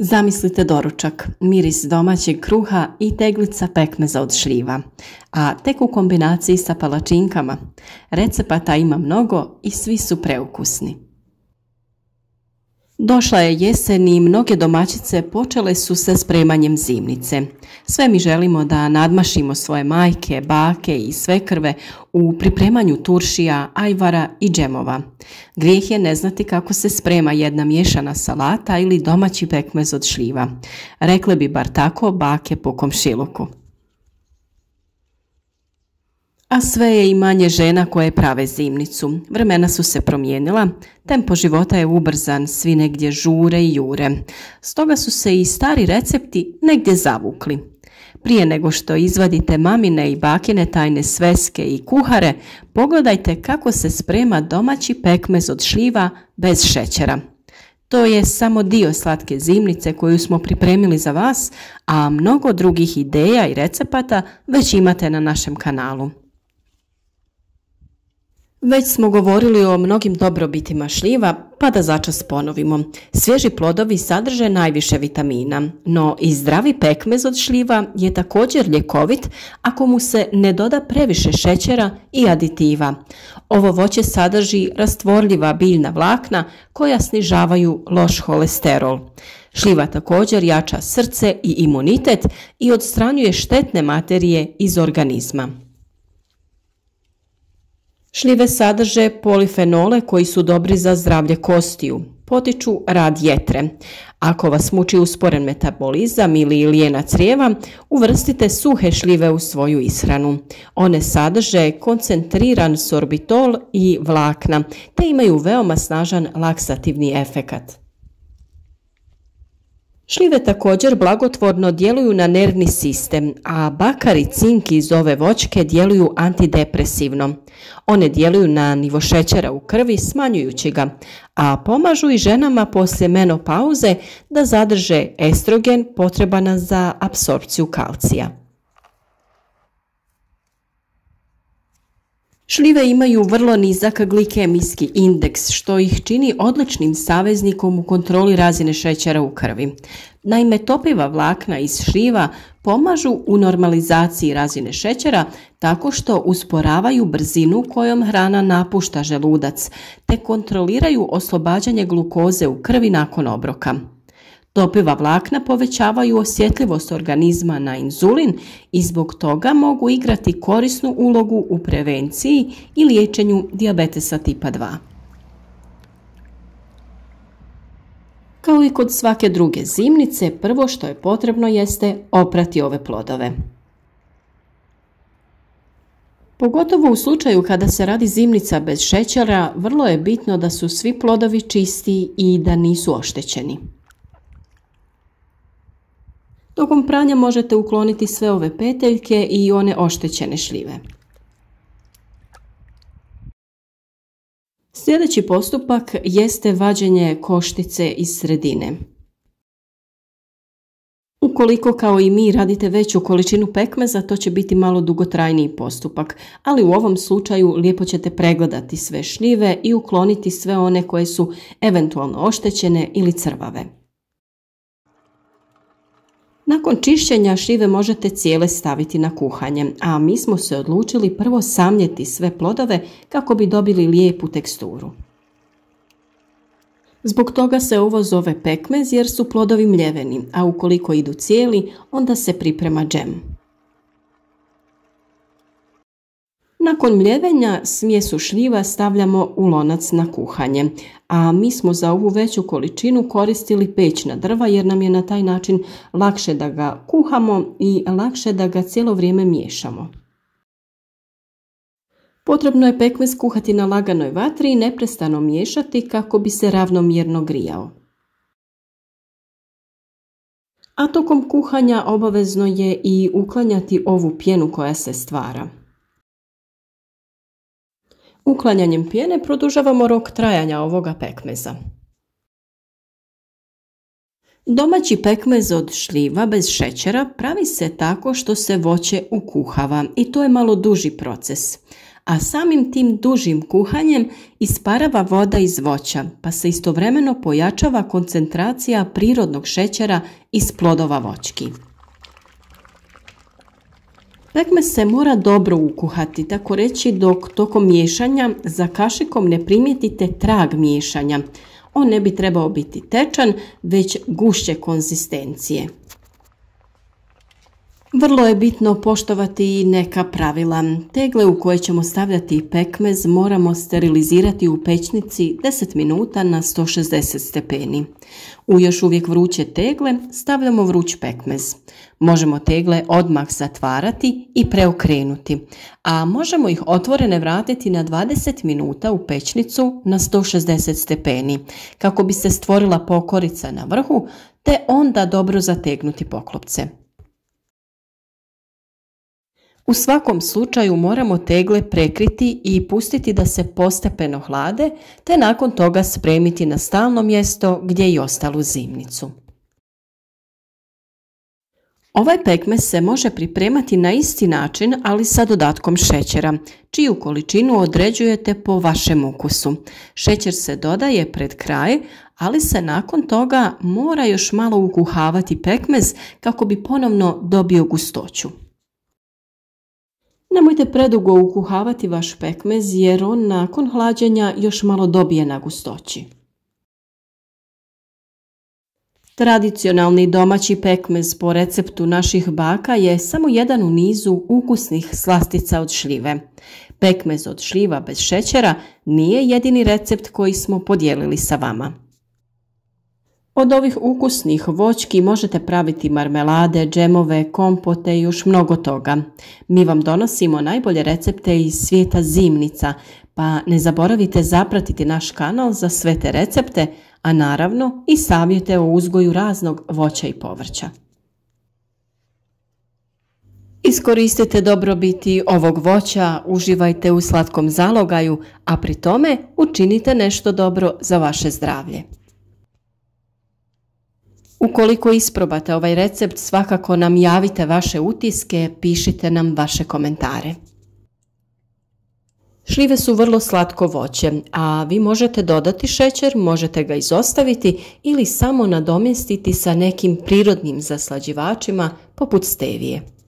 Zamislite doručak, miris domaćeg kruha i teglica pekmeza od šljiva, a tek u kombinaciji sa palačinkama. Recepata ima mnogo i svi su preukusni. Došla je jesen i mnoge domaćice počele su sa spremanjem zimnice. Sve mi želimo da nadmašimo svoje majke, bake i svekrve u pripremanju turšija, ajvara i džemova. Grijeh je ne znati kako se sprema jedna miješana salata ili domaći pekmez od šljiva. Rekle bi bar tako bake po komšiluku. A sve je i manje žena koje prave zimnicu. Vremena su se promijenila, tempo života je ubrzan, svi negdje žure i jure. Stoga su se i stari recepti negdje zavukli. Prije nego što izvadite mamine i bakine tajne sveske i kuhare, pogledajte kako se sprema domaći pekmez od šljiva bez šećera. To je samo dio slatke zimnice koju smo pripremili za vas, a mnogo drugih ideja i recepata već imate na našem kanalu. Već smo govorili o mnogim dobrobitima šljiva, pa da začas ponovimo. Svježi plodovi sadrže najviše vitamina, no i zdravi pekmez od šljiva je također ljekovit ako mu se ne doda previše šećera i aditiva. Ovo voće sadrži rastvorljiva biljna vlakna koja snižavaju loš holesterol. Šljiva također jača srce i imunitet i odstranjuje štetne materije iz organizma. Šljive sadrže polifenole koji su dobri za zdravlje kostiju, potiču rad jetre. Ako vas muči usporen metabolizam ili lijena crijeva, uvrstite suhe šljive u svoju ishranu. One sadrže koncentriran sorbitol i vlakna, te imaju veoma snažan laksativni efekat. Šljive također blagotvorno djeluju na nervni sistem, a bakar i cink iz ove voćke djeluju antidepresivno. One djeluju na nivo šećera u krvi smanjujući ga, a pomažu i ženama poslije menopauze da zadrže estrogen potreban za apsorpciju kalcija. Šljive imaju vrlo nizak glikemijski indeks, što ih čini odličnim saveznikom u kontroli razine šećera u krvi. Naime, topiva vlakna iz šljiva pomažu u normalizaciji razine šećera tako što usporavaju brzinu kojom hrana napušta želudac, te kontroliraju oslobađanje glukoze u krvi nakon obroka. Topiva vlakna povećavaju osjetljivost organizma na inzulin i zbog toga mogu igrati korisnu ulogu u prevenciji i liječenju dijabetesa tipa 2. Kao i kod svake druge zimnice, prvo što je potrebno jeste oprati ove plodove. Pogotovo u slučaju kada se radi zimnica bez šećera, vrlo je bitno da su svi plodovi čisti i da nisu oštećeni. Tokom pranja možete ukloniti sve ove peteljke i one oštećene šljive. Sljedeći postupak jeste vađenje koštice iz sredine. Ukoliko kao i mi radite veću količinu pekmeza, to će biti malo dugotrajniji postupak, ali u ovom slučaju lijepo ćete pregledati sve šljive i ukloniti sve one koje su eventualno oštećene ili crvave. Nakon čišćenja šljive možete cijele staviti na kuhanje, a mi smo se odlučili prvo samljeti sve plodove kako bi dobili lijepu teksturu. Zbog toga se ovo zove pekmez jer su plodovi mljeveni, a ukoliko idu cijeli, onda se priprema džem. Nakon mljevenja smjesu šljiva stavljamo u lonac na kuhanje, a mi smo za ovu veću količinu koristili pećna drva jer nam je na taj način lakše da ga kuhamo i lakše da ga cijelo vrijeme miješamo. Potrebno je pekmez kuhati na laganoj vatri i neprestano miješati kako bi se ravnomjerno grijao. A tokom kuhanja obavezno je i uklanjati ovu pjenu koja se stvara. Uklanjanjem pjene produžavamo rok trajanja ovoga pekmeza. Domaći pekmez od šljiva bez šećera pravi se tako što se voće ukuhava i to je malo duži proces. a samim tim dužim kuhanjem isparava voda iz voća, pa se istovremeno pojačava koncentracija prirodnog šećera iz plodova voćki. Pekmez se mora dobro ukuhati, tako reći dok tokom miješanja za kašikom ne primijetite trag miješanja. On ne bi trebao biti tečan, već gušće konzistencije. Vrlo je bitno poštovati i neka pravila. Tegle u koje ćemo stavljati pekmez moramo sterilizirati u pećnici 10 minuta na 160 stepeni. U još uvijek vruće tegle stavljamo vruć pekmez. Možemo tegle odmah zatvarati i preokrenuti, a možemo ih otvorene vratiti na 20 minuta u pećnicu na 160 stepeni kako bi se stvorila pokorica na vrhu, te onda dobro zategnuti poklopce. U svakom slučaju moramo tegle prekriti i pustiti da se postepeno hlade, te nakon toga spremiti na stalno mjesto gdje i ostalu zimnicu. Ovaj pekmez se može pripremati na isti način, ali sa dodatkom šećera, čiju količinu određujete po vašem ukusu. Šećer se dodaje pred kraj, ali se nakon toga mora još malo ukuhavati pekmez kako bi ponovno dobio gustoću. Nemojte predugo ukuhavati vaš pekmez jer on nakon hlađenja još malo dobije na gustoći. Tradicionalni domaći pekmez po receptu naših baka je samo jedan u nizu ukusnih slastica od šljive. Pekmez od šljiva bez šećera nije jedini recept koji smo podijelili sa vama. Od ovih ukusnih voćki možete praviti marmelade, džemove, kompote i još mnogo toga. Mi vam donosimo najbolje recepte iz svijeta zimnica, pa ne zaboravite zapratiti naš kanal za sve te recepte, a naravno i savjete o uzgoju raznog voća i povrća. Iskoristite dobrobiti ovog voća, uživajte u slatkom zalogaju, a pri tome učinite nešto dobro za vaše zdravlje. Ukoliko isprobate ovaj recept, svakako nam javite vaše utiske, pišite nam vaše komentare. Šljive su vrlo slatko voće, a vi možete dodati šećer, možete ga izostaviti ili samo nadomjestiti sa nekim prirodnim zaslađivačima poput stevije.